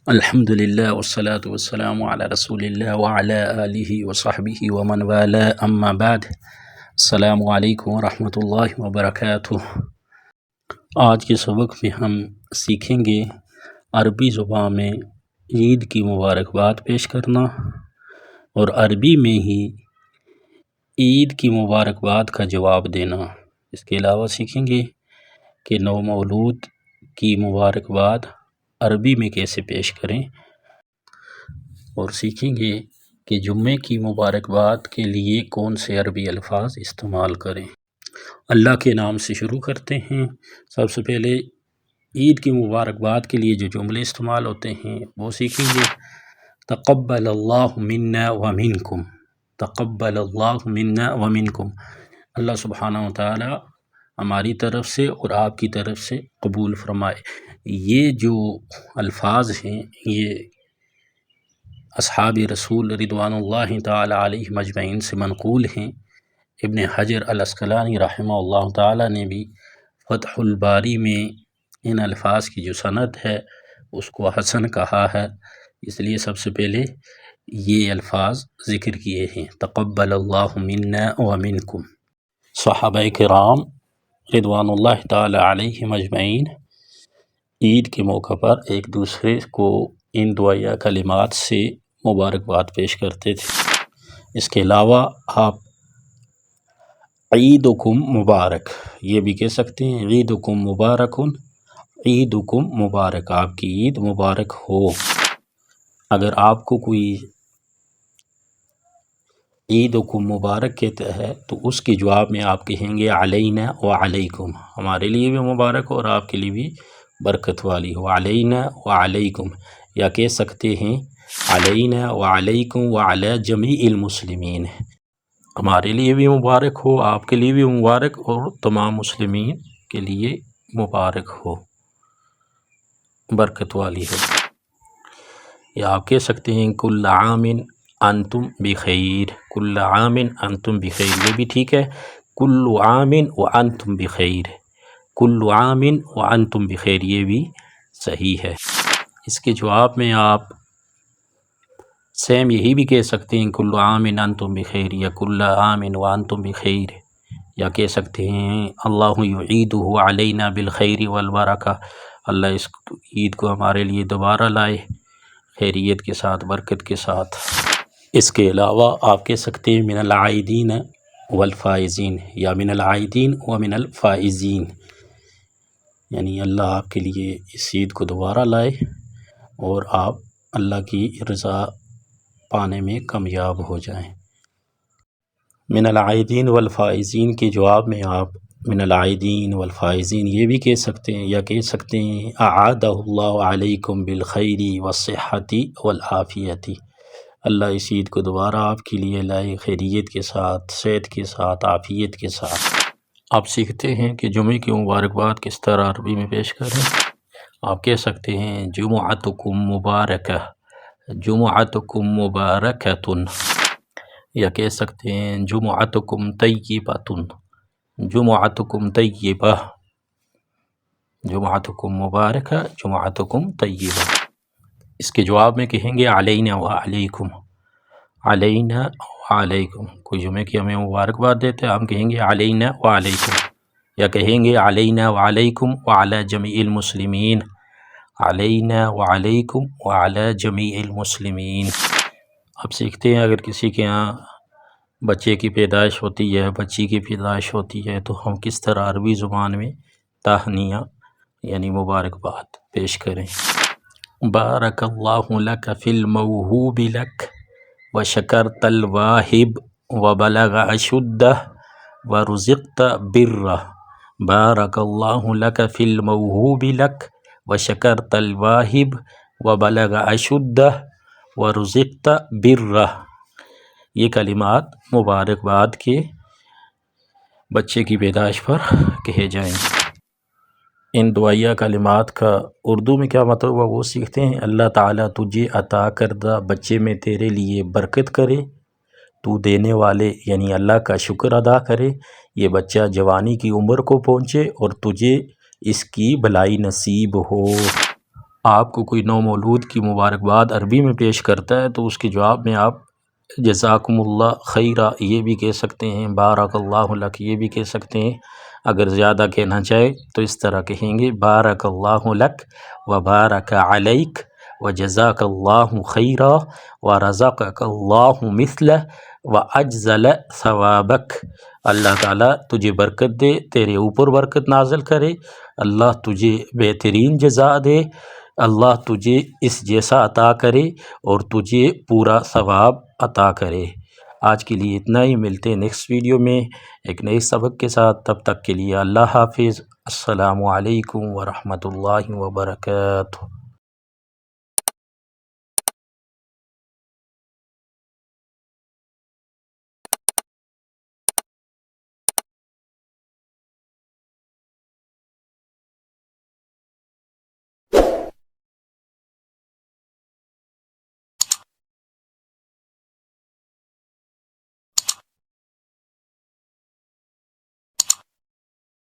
الحمد للہ والصلاة والسلام علی رسول اللہ وعلی آلہ وصحبہ ومن والاه اما بعد۔ السلام علیکم ورحمۃ اللہ وبرکاتہ۔ آج کے سبق میں ہم سیکھیں گے عربی زبان میں عید کی مبارکباد پیش کرنا اور عربی میں ہی عید کی مبارکباد کا جواب دینا۔ اس کے علاوہ سیکھیں گے کہ نو مولود کی مبارکباد عربی میں کیسے پیش کریں، اور سیکھیں گے کہ جمعے کی مبارکباد کے لیے کون سے عربی الفاظ استعمال کریں۔ اللہ کے نام سے شروع کرتے ہیں۔ سب سے پہلے عید کی مبارکباد کے لیے جو جملے استعمال ہوتے ہیں وہ سیکھیں گے۔ تقبل اللہ منا ومنکم، تقبل اللہ منا ومنکم، اللہ سبحانہ وتعالی ہماری طرف سے اور آپ کی طرف سے قبول فرمائے۔ یہ جو الفاظ ہیں یہ اصحاب رسول رضوان اللہ تعالی علیہ مجمعین سے منقول ہیں۔ ابن حجر العسقلانی رحمہ اللہ تعالی نے بھی فتح الباری میں ان الفاظ کی جو سند ہے اس کو حسن کہا ہے، اس لیے سب سے پہلے یہ الفاظ ذکر کیے ہیں، تقبل اللہ منا ومنکم۔ صحابہ کرام رضوان اللہ تعالی علیہ مجمعین عید کے موقع پر ایک دوسرے کو ان دعائیہ کلمات سے مبارکباد پیش کرتے تھے۔ اس کے علاوہ آپ عیدکم مبارک یہ بھی کہہ سکتے ہیں، عیدکم مبارکن، عیدکم مبارک، آپ کی عید مبارک ہو۔ اگر آپ کو کوئی عیدکم مبارک کہتا ہے تو اس کے جواب میں آپ کہیں گے علینا وعلیکم، ہمارے لیے بھی مبارک ہو اور آپ کے لیے بھی برکت والی ہو، علینا وعلیکم۔ یا کہہ سکتے ہیں علینا وعلیکم وعلی جمیع المسلمین، ہمارے لیے بھی مبارک ہو، آپ کے لیے بھی مبارک اور تمام مسلمین کے لیے مبارک ہو، برکت والی ہو۔ یا آپ کہہ سکتے ہیں کل عام انتم بخیر، کل عام انتم بخیر، یہ بھی ٹھیک ہے، کل عام وانتم بخیر، کل عام وانتم بخیر، یہ بھی صحیح ہے۔ اس کے جواب میں آپ سیم یہی بھی کہہ سکتے ہیں کل عام انتم بخیر یا کل عام وانتم بخیر، یا کہہ سکتے ہیں اللہ یعیدہ علینا بالخیر والبرکہ، اللہ اس عید کو ہمارے لیے دوبارہ لائے خیریت کے ساتھ، برکت کے ساتھ۔ اس کے علاوہ آپ کہہ سکتے ہیں من العائدین والفائزین، یا من العائدین ومن الفائزین، یعنی اللہ آپ کے لیے اس عید کو دوبارہ لائے اور آپ اللہ کی رضا پانے میں کامیاب ہو جائیں۔ من العائدین والفائزین کے جواب میں آپ من العائدین والفائزین یہ بھی کہہ سکتے ہیں، یا کہہ سکتے ہیں اعادہ اللہ علیکم بالخیر والصحۃ والعافیۃ، اللہ اس عید کو دوبارہ آپ کے لیے لائے خیریت کے ساتھ، صحت کے ساتھ، عافیت کے ساتھ۔ آپ سیکھتے ہیں کہ جمعے کی مبارکباد کس طرح عربی میں پیش کریں۔ آپ کہہ سکتے ہیں جمعتکم مبارکہ، جمعتکم مبارکۃ، یا کہہ سکتے ہیں جمعتکم طیبۃ، جمعتکم طیبہ، جمعتکم مبارکہ، جمعتکم طیبہ۔ اس کے جواب میں کہیں گے علینا وعلیکم، علینا وعلیکم، کوئی جمعے کی ہمیں مبارکباد دیتے ہیں ہم کہیں گے علینا وعلیکم، یا کہیں گے علینا وعلیکم وعلی جمیع المسلمین، علینا وعلیکم وعلی جمیع المسلمین۔ اب سیکھتے ہیں اگر کسی کے ہاں بچے کی پیدائش ہوتی ہے، بچی کی پیدائش ہوتی ہے تو ہم کس طرح عربی زبان میں تہنیہ یعنی مبارکباد پیش کریں۔ بارک اللہ لک فی الموہوب لک وشکرت الواہب وبلغ اشدہ ورزقت برہ، بارک اللہ لک فی الموہوب لک وشکرت الواہب وبلغ اشدہ ورزقت برہ، یہ کلمات مبارکباد کے بچے کی پیدائش پر کہے جائیں گے۔ ان دعائیہ کلمات کا اردو میں کیا مطلب ہوا وہ سیکھتے ہیں۔ اللہ تعالیٰ تجھے عطا کردہ بچے میں تیرے لیے برکت کرے، تو دینے والے یعنی اللہ کا شکر ادا کرے، یہ بچہ جوانی کی عمر کو پہنچے اور تجھے اس کی بھلائی نصیب ہو۔ آپ کو کوئی نو مولود کی مبارکباد عربی میں پیش کرتا ہے تو اس کے جواب میں آپ جزاکم اللہ خیرہ یہ بھی کہہ سکتے ہیں، بارک اللہ لک یہ بھی کہہ سکتے ہیں۔ اگر زیادہ کہنا چاہے تو اس طرح کہیں گے بارک اللہ لک و بارک علیک و جزاک اللہ خیرہ و رزقک اللہ مثلہ و اجزل ثوابک۔ اللہ تعالیٰ تجھے برکت دے، تیرے اوپر برکت نازل کرے، اللہ تجھے بہترین جزا دے، اللہ تجھے اس جیسا عطا کرے اور تجھے پورا ثواب عطا کرے۔ آج کے لیے اتنا ہی، ملتے ہیں نیکسٹ ویڈیو میں ایک نئے سبق کے ساتھ، تب تک کے لیے اللہ حافظ۔ السلام علیکم ورحمۃ اللہ وبرکاتہ۔